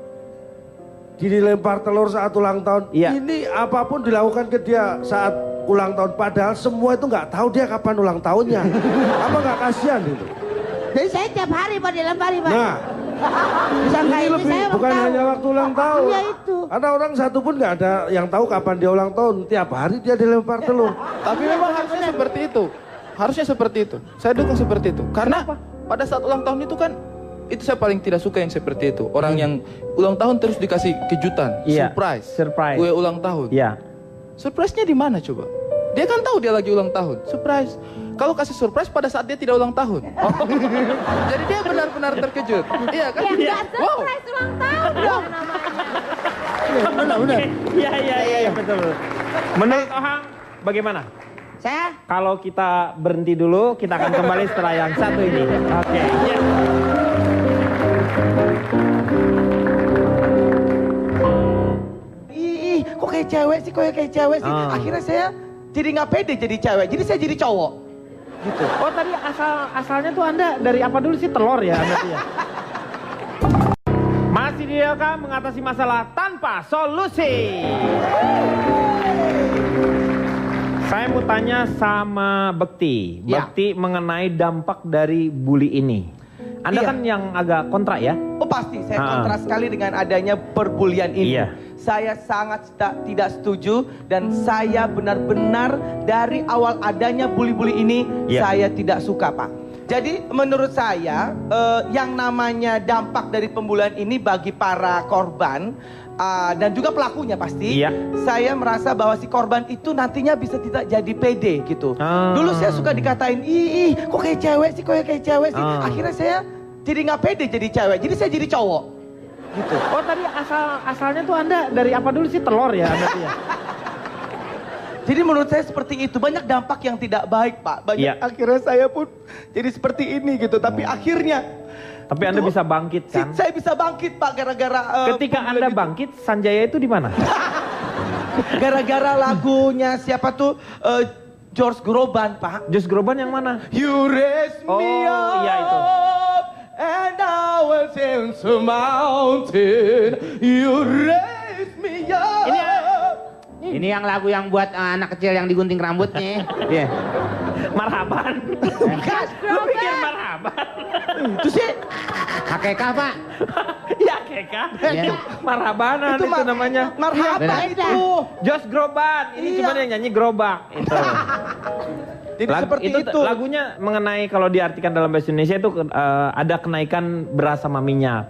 D: Dilempar telur saat ulang tahun. Ini apapun dilakukan ke dia saat ulang tahun. Padahal semua itu nggak tahu dia kapan ulang tahunnya. Apa nggak kasihan itu?
B: Jadi saya tiap hari Pak dilempari, Pak.
D: Nah, ini lebih bukan hanya waktu ulang tahun.
B: Iya itu.
D: Ada orang satu pun nggak ada yang tahu kapan dia ulang tahun. Tiap hari dia dilempar telur.
G: Tapi memang harusnya seperti itu. Harusnya seperti itu. Saya dukung seperti itu. Karena pada saat ulang tahun itu kan, itu saya paling tidak suka yang seperti itu. Orang yang ulang tahun terus dikasih kejutan, surprise. Gue ulang tahun. Surprise-nya di mana coba? Dia kan tahu dia lagi ulang tahun. Surprise. Kalau kasih surprise pada saat dia tidak ulang tahun. Jadi dia benar-benar terkejut. Iya kan?
C: Enggak surprise ulang tahun dong namanya.
A: Benar. Iya, betul. Menurut Ohang, bagaimana?
B: Saya?
A: Kalau kita berhenti dulu, kita akan kembali setelah yang satu ini. Oke.
J: Ih, kok kayak cewek sih? Akhirnya saya jadi nggak pede jadi cewek. Jadi saya jadi cowok. Gitu.
A: Oh tadi asalnya tuh Anda dari apa dulu sih, telur ya Anda tuh ya? Masih di DLK mengatasi masalah tanpa solusi. Saya mau tanya sama Bekti. Bekti mengenai dampak dari bully ini. Anda kan yang agak kontra ya?
J: Oh pasti, saya kontra sekali dengan adanya perbulian ini.
A: Iya.
J: Saya sangat tidak setuju dan saya benar-benar dari awal adanya bully-bully ini saya tidak suka, Pak. Jadi menurut saya yang namanya dampak dari pembulian ini bagi para korban dan juga pelakunya pasti, saya merasa bahwa si korban itu nantinya bisa tidak jadi pede gitu. Dulu saya suka dikatain, ih kok kayak cewek sih, Akhirnya saya jadi nggak pede jadi cewek, jadi saya jadi cowok. Gitu.
A: Oh tadi asalnya tuh Anda dari apa dulu sih, telur ya Anda tuh ya?
J: Jadi menurut saya seperti itu, banyak dampak yang tidak baik, Pak. Banyak akhirnya saya pun jadi seperti ini gitu, tapi akhirnya.
A: Tapi Anda bisa bangkit kan?
J: Saya bisa bangkit, Pak, gara-gara.
A: Ketika Anda bangkit, Sanjaya itu di mana?
J: Gara-gara lagunya siapa tuh? George Groban, Pak.
A: George Groban yang mana?
J: You raise me up.
A: Iya itu.
J: And I was in the mountain. You raise me up.
E: Ini yang lagu yang buat anak kecil yang digunting rambutnya.
A: Iya. Marhaban. Lu pikir marhaban?
J: Itu sih
E: Hakeka, Pak.
A: Ya Hakeka. Itu marhabanan itu namanya.
J: Marhaban itu.
A: Josh Groban. Ini cuma yang nyanyi gerobak. Itu.
J: Jadi seperti itu.
A: Lagunya mengenai kalau diartikan dalam bahasa Indonesia itu ada kenaikan beras sama minyak.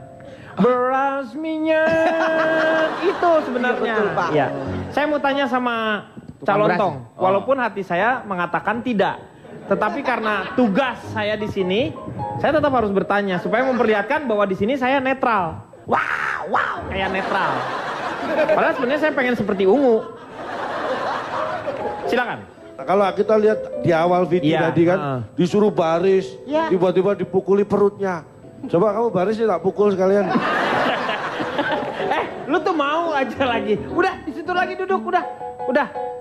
A: Beras minyak itu sebenarnya.
J: Iya, betul, Pak.
A: Ya. Saya mau tanya sama calon
E: beras.
A: tong, walaupun hati saya mengatakan tidak. Tetapi karena tugas saya di sini, saya tetap harus bertanya supaya memperlihatkan bahwa di sini saya netral. Wow, kayak netral. Padahal sebenarnya saya pengen seperti Ungu. Silakan.
D: Nah, kalau kita lihat di awal video
A: Iya,
D: tadi kan disuruh baris,
B: Iya.
D: tiba-tiba dipukuli perutnya. Coba kamu baris tak pukul sekalian.
A: Lu tuh mau aja lagi. Udah, di situ lagi duduk, udah.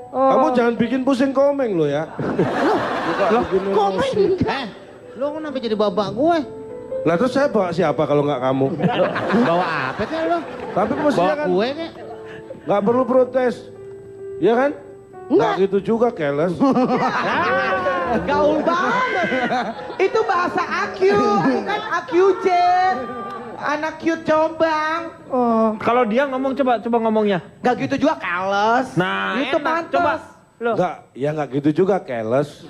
A: Oh.
D: Kamu jangan bikin pusing komeng lo ya.
A: Loh,
B: Komeng.
E: Lu kenapa jadi babak gue?
D: Lah terus saya bawa siapa kalau nggak kamu?
E: Bawa apa kan lu?
D: Tapi mestinya
E: Bawa
D: kan
E: kue kek?
D: nggak perlu protes, ya kan? Nggak gitu juga keles.
J: Gaul banget. Itu bahasa AQ, bukan AQJ. Anak cute Jombang.
A: kalau dia ngomong coba ngomongnya.
J: Gak gitu juga keles.
A: Nah,
J: itu
A: enak.
J: pantas.
A: Coba. Loh,
D: Nggak, ya nggak gitu juga keles.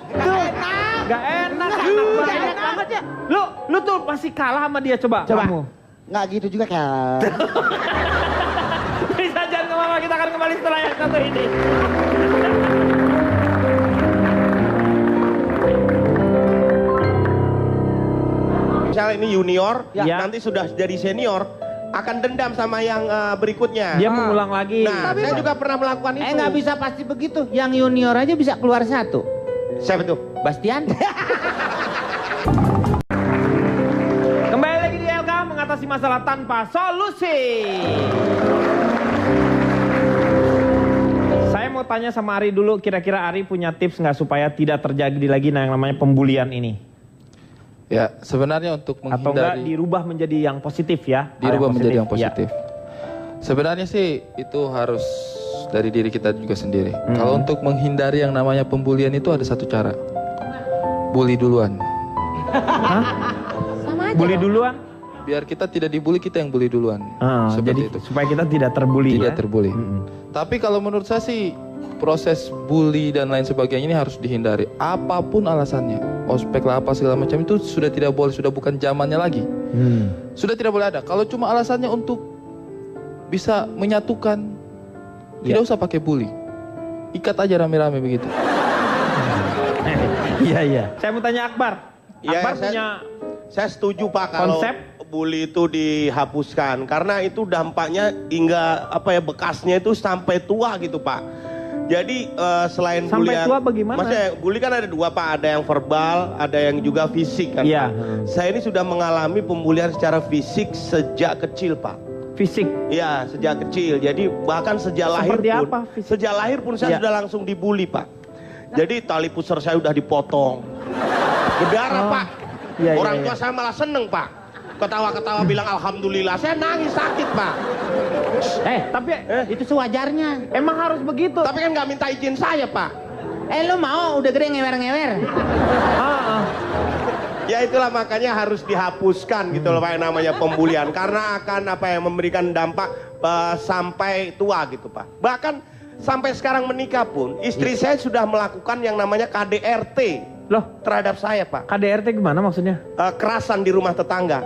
A: gak enak banget ya. Lu tuh pasti kalah sama dia, coba. Kamu.
B: Nggak gitu juga kan.
A: Bisa jangan kemana, kita akan kembali setelah yang satu ini.
I: Misalnya ini junior,
A: Ya.
I: nanti sudah jadi senior, akan dendam sama yang berikutnya.
A: Dia mengulang lagi.
I: Nah, saya juga pernah melakukan itu.
E: Nggak bisa pasti begitu. Yang junior aja bisa keluar satu.
I: Siapa tuh?
E: Bastian.
A: Kembali lagi di LK mengatasi masalah tanpa solusi. Saya mau tanya sama Ari dulu, kira-kira Ari punya tips nggak supaya tidak terjadi lagi yang namanya pembulian ini?
G: Ya, sebenarnya untuk
A: Atau enggak
G: menghindari
A: dirubah menjadi yang positif ya?
G: dirubah menjadi yang
A: Ya.
G: positif. Sebenarnya sih itu harus dari diri kita juga sendiri. Kalau untuk menghindari yang namanya pembulian itu ada satu cara. Bully duluan.
C: Sama aja.
A: Bully
C: dong.
A: duluan?
G: Biar kita tidak dibully, kita yang bully duluan.
A: Jadi supaya kita tidak terbully
G: Tidak
A: ya?
G: terbully. Tapi kalau menurut saya sih proses bully dan lain sebagainya ini harus dihindari. Apapun alasannya, ospek lah apa segala macam itu sudah tidak boleh, sudah bukan zamannya lagi. Sudah tidak boleh ada. Kalau cuma alasannya untuk bisa menyatukan, tidak usah pakai bully. Ikat aja rame-rame begitu.
A: Iya. Saya mau tanya Akbar.
I: Ya,
A: Akbar punya
I: saya setuju Pak kalau
A: konsep?
I: bully itu dihapuskan karena itu dampaknya hingga bekasnya itu sampai tua gitu Pak. Jadi selain
A: Sampai
I: bully
A: tua bagaimana?
I: Maksudnya bully kan ada dua Pak, ada yang verbal, ada yang juga fisik kan
A: Iya.
I: Pak. Saya ini sudah mengalami pembulian secara fisik sejak kecil Pak.
A: Fisik?
I: Iya, sejak kecil. Jadi bahkan sejak lahir
A: Seperti
I: pun,
A: apa fisik?
I: sejak lahir pun saya
A: Iya.
I: sudah langsung dibully Pak. Jadi tali pusar saya udah dipotong, berdarah Pak.
A: Iya,
I: Orang
A: iya.
I: tua saya malah seneng Pak. Ketawa-ketawa bilang alhamdulillah. Saya nangis sakit Pak.
A: Tapi
E: Itu sewajarnya.
A: emang harus begitu.
I: Tapi kan nggak minta izin saya Pak.
E: Lu mau udah gede ngewer-ngewer.
I: Ya itulah makanya harus dihapuskan gitu loh Pak yang namanya pembulian. Karena akan memberikan dampak sampai tua gitu Pak. Bahkan sampai sekarang menikah pun istri saya sudah melakukan yang namanya KDRT.
A: Loh,
I: terhadap saya Pak.
A: KDRT gimana maksudnya?
I: Kekerasan di rumah tetangga.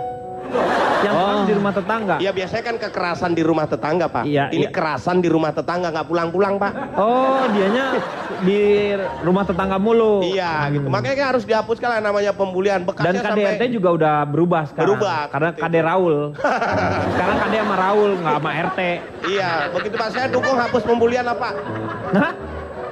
A: Yang keras di rumah tetangga?
I: Iya biasanya kan kekerasan di rumah tetangga Pak.
A: Iya,
I: Ini
A: iya.
I: kerasan di rumah tetangga nggak pulang-pulang Pak.
A: Oh, dianya di rumah tetangga mulu.
I: Iya gitu. Makanya kan harus dihapuskan lah namanya pembulian.
A: Dan
I: Bekasnya
A: KDRT
I: sampai
A: juga udah berubah sekarang.
I: Berubah,
A: Karena
I: seperti
A: KD Raul. Sekarang KD sama Raul, nggak sama RT.
I: Iya, begitu Pak. Saya dukung hapus pembulian apa?
A: Hah?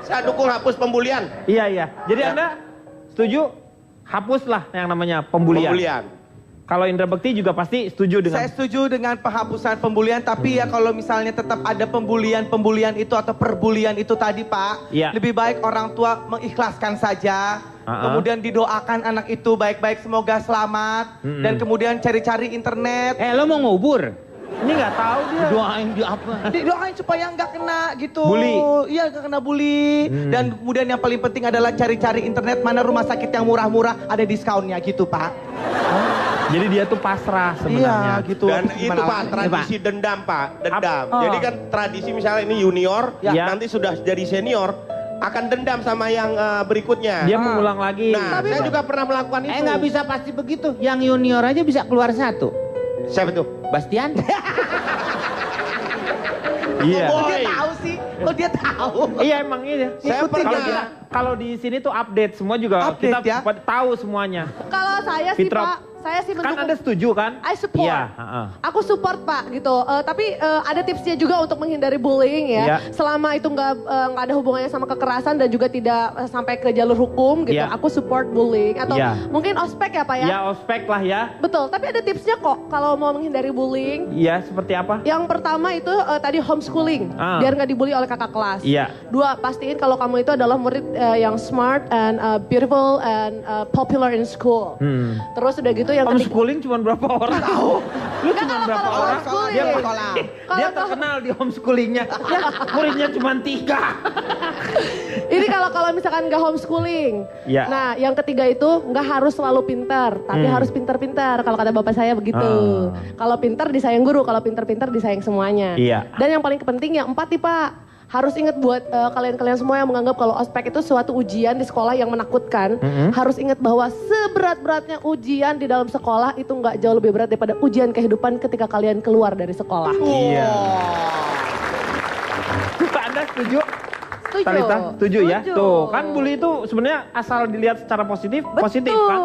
I: Saya dukung hapus pembulian.
A: Iya. Jadi Anda setuju? Hapuslah yang namanya pembulian. Kalau Indra Bekti juga pasti setuju dengan...
J: Saya setuju dengan penghapusan pembulian, tapi ya kalau misalnya tetap ada pembulian itu atau perbulian itu tadi Pak,
A: Iya.
J: lebih baik orang tua mengikhlaskan saja, kemudian didoakan anak itu baik-baik semoga selamat, dan kemudian cari-cari internet.
E: Lo mau ngubur?
A: Ini nggak tahu dia.
E: Doain dia apa?
J: Didoain supaya nggak kena gitu.
A: Bully.
J: Iya nggak kena bully. Dan kemudian yang paling penting adalah cari-cari internet mana rumah sakit yang murah-murah ada diskonnya gitu Pak.
A: Jadi dia tuh pasrah sebenarnya.
J: Iya gitu.
I: Dan
J: Tapi
I: itu
J: gimana
I: Pak,
J: lagi?
I: tradisi dendam Pak, dendam.
A: Oh.
I: Jadi kan tradisi misalnya ini junior,
A: Ya.
I: nanti sudah jadi senior, akan dendam sama yang berikutnya.
A: Dia mengulang lagi.
I: Nah, saya juga pernah melakukan itu.
E: Nggak bisa pasti begitu. Yang junior aja bisa keluar satu.
I: Siapa tuh?
E: Bastian.
A: Iya.
J: Kok dia tahu sih? Kok dia tahu?
A: Iya emang iya.
I: Saya pernah.
A: Kalau di sini tuh update semua juga
J: Update,
A: kita
J: ya?
A: tahu semuanya.
H: Kalau saya sih
A: Fitrop.
H: Pak, saya sih
A: Kan
H: mendukung.
A: Anda setuju kan?
H: I support.
A: Iya,
H: Aku support Pak gitu. Tapi ada tipsnya juga untuk menghindari bullying ya.
A: Iya.
H: Selama itu nggak ada hubungannya sama kekerasan dan juga tidak sampai ke jalur hukum gitu.
A: Iya.
H: Aku support bullying atau
A: Iya.
H: mungkin ospek ya Pak ya.
A: Ya ospek lah ya.
H: Betul. Tapi ada tipsnya kok kalau mau menghindari bullying.
A: Iya seperti apa?
H: Yang pertama itu tadi homeschooling, biar nggak dibully oleh kakak kelas.
A: Iya.
H: 2, pastiin kalau kamu itu adalah murid yang smart and beautiful and popular in school. Terus udah gitu yang ketiga.
A: Homeschooling cuma berapa orang? Tahu. Lu
H: Enggak,
A: cuma
H: kalau
A: berapa orang?
H: homeschooling.
A: Dia,
H: Kalau
A: dia terkenal di homeschoolingnya. Ya, muridnya cuma 3.
H: Ini kalau misalkan nggak homeschooling.
A: Iya.
H: Nah, yang ketiga itu nggak harus selalu pintar, tapi harus pintar-pintar. Kalau kata bapak saya begitu. Kalau pintar disayang guru, kalau pintar-pintar disayang semuanya.
A: Iya.
H: Dan yang paling penting yang 4 nih Pak. Harus ingat buat kalian-kalian semua yang menganggap kalau ospek itu suatu ujian di sekolah yang menakutkan. Harus ingat bahwa seberat-beratnya ujian di dalam sekolah itu nggak jauh lebih berat daripada ujian kehidupan ketika kalian keluar dari sekolah.
A: Iya. Anda setuju?
H: Setuju.
A: Talita, setuju ya?
C: Setuju.
A: Tuh, kan bully itu sebenarnya asal dilihat secara positif, positif kan?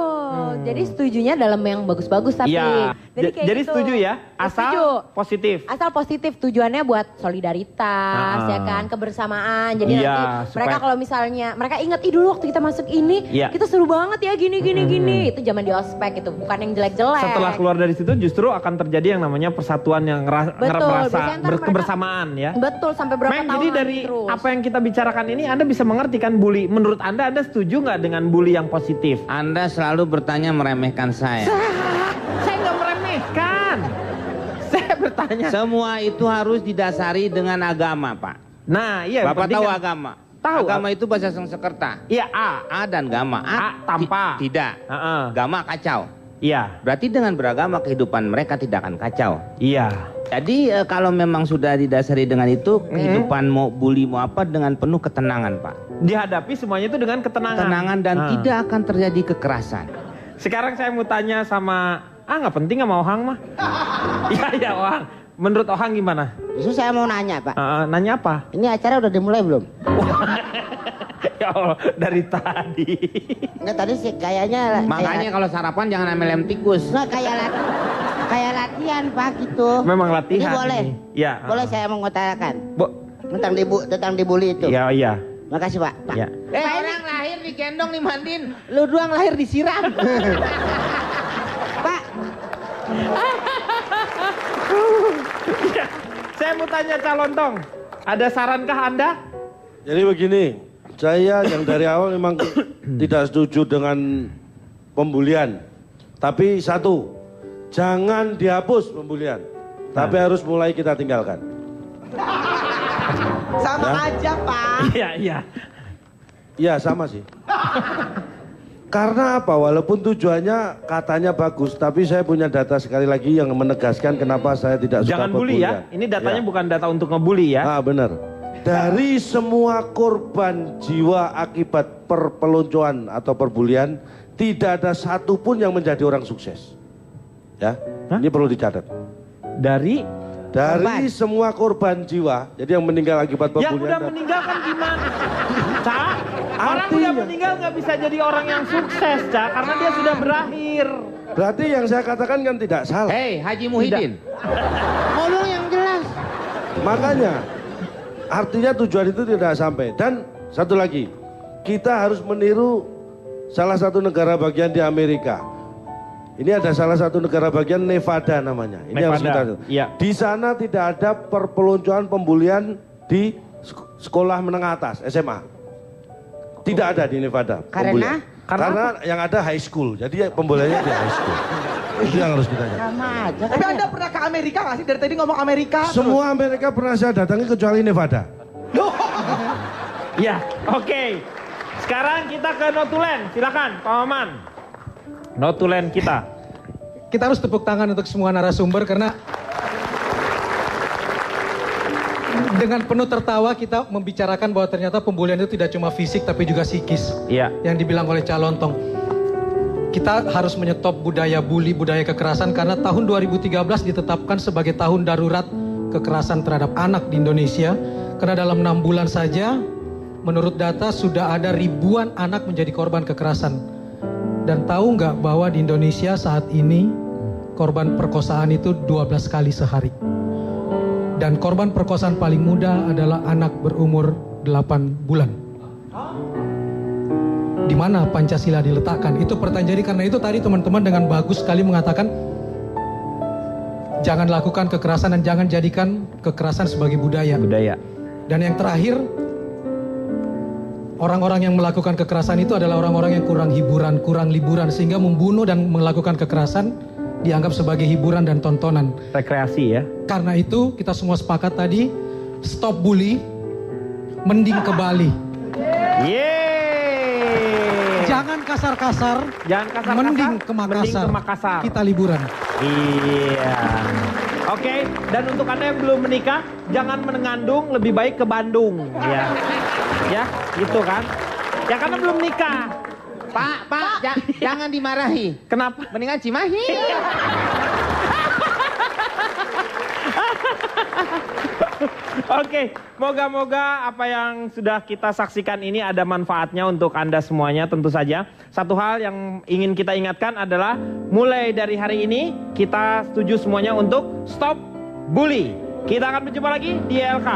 C: Jadi setujunya dalam yang bagus-bagus tapi.
A: Iya.
C: kayak
A: Jadi
C: gitu.
A: setuju ya? Asal
C: Setuju.
A: positif.
C: Asal positif tujuannya buat solidaritas ya kan, kebersamaan. Jadi
A: Iya,
C: nanti mereka
A: supaya-
C: kalau misalnya mereka ingat ih dulu waktu kita masuk ini,
A: Iya.
C: kita seru banget ya gini. Itu zaman di ospek itu, bukan yang jelek-jelek.
A: Setelah keluar dari situ justru akan terjadi yang namanya persatuan yang
C: Betul,
A: merasa
C: biasanya ntar mereka-
A: kebersamaan ya.
C: Betul, sampai berapa
A: Meng,
C: tahun
A: jadi dari
C: terus.
A: apa yang kita bicarakan ini Anda bisa mengerti kan bully. Menurut Anda setuju nggak dengan bully yang positif?
E: Anda selalu bertanya meremehkan saya.
A: Saya nggak meremehkan. Saya bertanya.
E: Semua itu harus didasari dengan agama, Pak.
A: Nah, iya.
E: Bapak
A: penting
E: tahu
A: kan-
E: agama?
A: Tahu.
E: Agama itu bahasa Sanskerta.
A: Iya, A.
E: Dan gama.
A: A tanpa.
E: Tidak. Gama kacau.
A: Iya.
E: Berarti dengan beragama kehidupan mereka tidak akan kacau.
A: Iya.
E: Jadi kalau memang sudah didasari dengan itu, kehidupan mau bully mau apa dengan penuh ketenangan, Pak.
A: Dihadapi semuanya itu dengan ketenangan.
E: Ketenangan dan tidak akan terjadi kekerasan.
A: Sekarang saya mau tanya sama nggak penting sama Ohang mah. Iya Ohang. Menurut Ohang gimana?
B: Justru saya mau nanya Pak.
A: Nanya apa?
B: Ini acara udah dimulai belum?
A: Ya Allah, dari tadi.
B: Enggak tadi sih kayaknya.
E: Makanya kalau sarapan jangan ambil lem tikus.
B: Nggak kayak latihan Pak gitu.
A: Memang latihan.
B: Ini boleh.
A: Iya.
B: Boleh saya mengutarakan
A: Bu.
B: tentang dibully itu.
A: Iya iya.
B: Makasih Pak.
A: Iya.
E: Orang lahir digendong dimandiin, lu doang lahir disiram.
B: Pak.
A: Saya mau tanya calon tong. Ada sarankah Anda?
D: Jadi begini, saya yang dari awal memang tidak setuju dengan pembulian. Tapi satu, jangan dihapus pembulian. Tapi harus mulai kita tinggalkan.
J: Sama aja, Pak.
A: Iya iya.
D: Iya sama sih. Karena apa? Walaupun tujuannya katanya bagus, tapi saya punya data sekali lagi yang menegaskan kenapa saya tidak suka
A: Jangan bully ya.
D: pembulian.
A: Ini datanya
D: Ya.
A: bukan data untuk ngebully ya.
D: Benar. Dari semua korban jiwa akibat perpeloncoan atau perbulian, tidak ada satupun yang menjadi orang sukses. Ya, ini perlu dicatat.
A: Dari
D: semua korban jiwa, jadi yang meninggal akibat
A: yang
D: perbulian.
A: udah meninggal kan gimana? Cak, orang udah meninggal nggak bisa jadi orang yang sukses, Cak, karena dia sudah berakhir.
D: Berarti yang saya katakan kan tidak salah.
E: Hei, Haji Muhyiddin.
B: Ngomong yang jelas.
D: Makanya artinya tujuan itu tidak sampai. Dan satu lagi, kita harus meniru salah satu negara bagian di Amerika. Ini ada salah satu negara bagian Nevada namanya. Ini harus kita.
A: Iya.
D: Di sana tidak ada perpeloncoan pembulian di sekolah menengah atas SMA. Tidak ada di Nevada.
B: Karena?
D: Karena yang ada high school. Jadi pembuliannya di high school. Itu yang harus kita jaga.
B: Sama aja.
J: Tapi Anda pernah ke Amerika nggak sih? Dari tadi ngomong Amerika.
D: Semua Amerika pernah saya datangi kecuali Nevada.
A: Ya, oke. Sekarang kita ke Notulen. Silakan, Pak Maman. Notulen kita.
K: Kita harus tepuk tangan untuk semua narasumber karena Dengan penuh tertawa kita membicarakan bahwa ternyata pembulian itu tidak cuma fisik tapi juga psikis.
A: Iya.
K: Yang dibilang oleh Calontong. Kita harus menyetop budaya bully, budaya kekerasan karena tahun 2013 ditetapkan sebagai tahun darurat kekerasan terhadap anak di Indonesia. Karena dalam 6 bulan saja menurut data sudah ada ribuan anak menjadi korban kekerasan. Dan tahu nggak bahwa di Indonesia saat ini korban perkosaan itu 12 kali sehari. Dan korban perkosaan paling muda adalah anak berumur 8 bulan. Di mana Pancasila diletakkan? Itu pertanyaan. Jadi karena itu tadi teman-teman dengan bagus sekali mengatakan jangan lakukan kekerasan dan jangan jadikan kekerasan sebagai budaya. Dan yang terakhir, orang-orang yang melakukan kekerasan itu adalah orang-orang yang kurang hiburan, kurang liburan sehingga membunuh dan melakukan kekerasan dianggap sebagai hiburan dan tontonan.
A: Rekreasi ya.
K: Karena itu kita semua sepakat tadi, stop bully, mending ke Bali. Jangan kasar-kasar, mending ke Makassar. Kita liburan.
A: Iya. Oke, dan untuk Anda yang belum menikah, jangan mengandung, lebih baik ke Bandung. Ya. Ya, gitu kan. Ya karena belum nikah.
E: Pak, jangan dimarahi.
A: Kenapa?
E: Mendingan Cimahi.
A: Oke, moga-moga apa yang sudah kita saksikan ini ada manfaatnya untuk Anda semuanya tentu saja. Satu hal yang ingin kita ingatkan adalah mulai dari hari ini kita setuju semuanya untuk stop bully. Kita akan berjumpa lagi di LK.